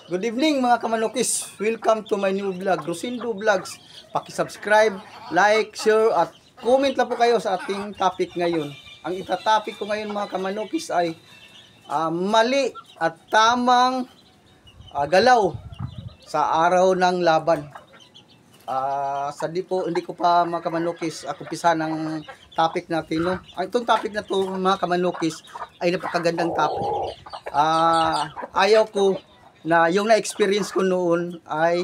Good evening mga kamanukis. Welcome to my new vlog, Rosindo Vlogs. Paki-subscribe, like, share at comment lang po kayo sa ating topic ngayon. Ang itatopic ko ngayon mga kamanukis ay mali at tamang galaw sa araw ng laban. Hindi ko pa mga kamanukis umpisa ng topic natin, no? Itong topic na to mga kamanukis ay napakagandang topic. Ayaw ko na yung na-experience ko noon ay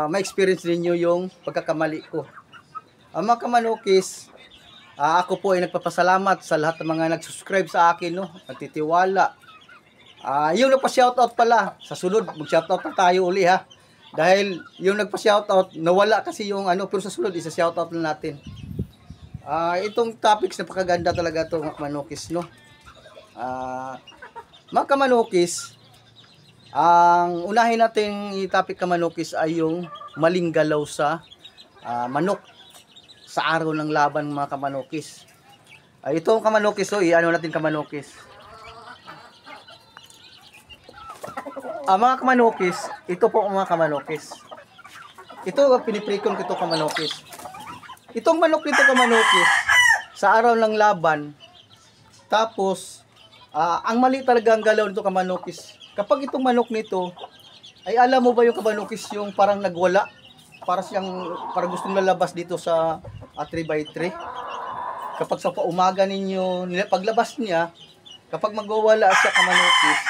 ma-experience ninyo yung pagkakamali ko. Mga kamanukis, ako po ay nagpapasalamat sa lahat ng mga nag-subscribe sa akin, no? Nagtitiwala. Yung nagpa-shoutout pala, sa sunod mag-shoutout pa tayo uli ha. Dahil yung nagpa-shoutout, nawala kasi yung pero sa sunod isa-shoutout na natin. Itong topics napakaganda talaga to mga kamanukis, no? Mga kamanukis, ang unahin nating topic kamanukis ay yung maling galaw sa manok sa araw ng laban mga kamanukis. Ito kamanukis, natin kamanukis. Mga kamanukis, ito po mga kamanukis. Ito piniprikon ko ito kamanukis. Itong manok nito kamanukis sa araw ng laban. Tapos ang mali talaga ang galaw nito kamanukis. Kapag itong manok nito, ay alam mo ba yung kamanukis yung parang nagwala? Parang gustong lalabas dito sa 3x3. Kapag sa umaga ninyo, paglabas niya, kapag magwawala siya kamanukis,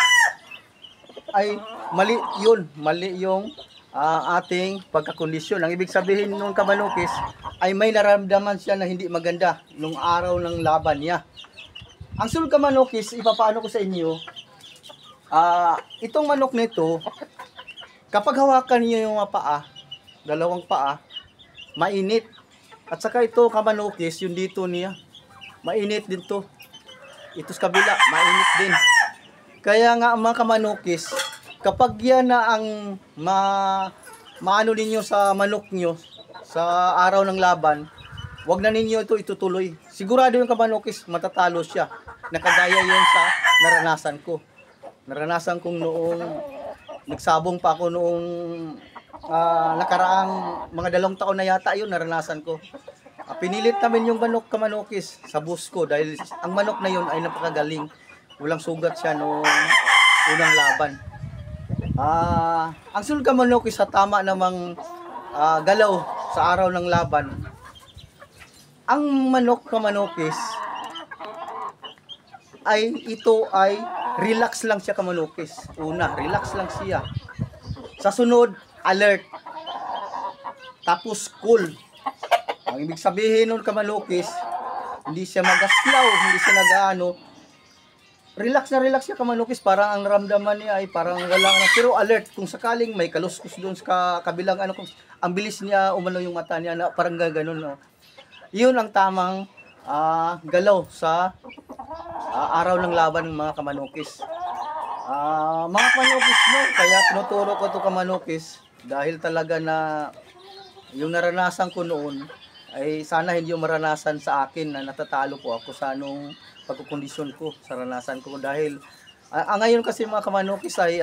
ay mali yun. Mali yung ating pagkakondisyon. Ang ibig sabihin ng kamanukis, ay may naramdaman siya na hindi maganda nung araw ng laban niya. Ang sunod kamanukis, ipapaano ko sa inyo, itong manok nito, kapag hawakan niyo yung paa, dalawang paa, mainit. At saka ito kamanukis, yung dito niya, mainit din to. Ito sa kabila, mainit din. Kaya nga mga kamanukis, kapag yan na ang maano ninyo sa manok nyo sa araw ng laban, wag na ninyo ito itutuloy. Sigurado yung kamanukis, matatalo siya. Nakagaya yun sa naranasan ko. Naranasan kong noong nagsabong pa ako noong nakaraang mga 2 taon na yata yun, naranasan ko. Pinilit namin yung manok kamanukis sa bus ko dahil ang manok na yun ay napakagaling. Walang sugat siya noong unang laban. Ang sunod kamanukis sa tama namang galaw sa araw ng laban. Ang manok kamanukis ay ito ay relax lang siya kamanukis. Una, relax lang siya. Sa sunod, alert. Tapos cool. Ang ibig sabihin nun kamanukis, hindi siya magaslaw, hindi siya nag-ano. Relax siya kamanukis, parang ang ramdaman niya ay parang wala na. Pero alert, kung sakaling may kaluskus doon sa kabilang kung ang bilis niya, umano yung mata niya, na parang gano'n. No? Yun ang tamang galaw sa araw ng laban ng mga kamanukis. Mga kamanukis, no? Kaya tinuturo ko ito kamanukis dahil talaga na yung naranasan ko noon ay sana hindi yung maranasan sa akin na natatalo po ako sa anong pagkukondisyon ko sa ranasan ko dahil ngayon kasi mga kamanukis ay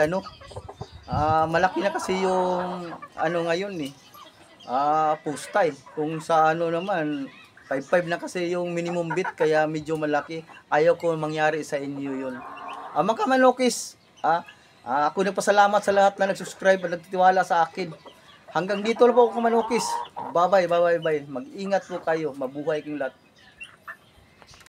malaki na kasi yung ngayon pustay. Kung sa naman 5'5" na kasi yung minimum bit kaya medyo malaki. Ayaw ko mangyari sa inyo yun. Mga kamanukis, ako nagpasalamat sa lahat na nag-subscribe at nagtitiwala sa akin. Hanggang dito lang po ako kamanukis. Bye. Mag-ingat po kayo. Mabuhay kayong lahat.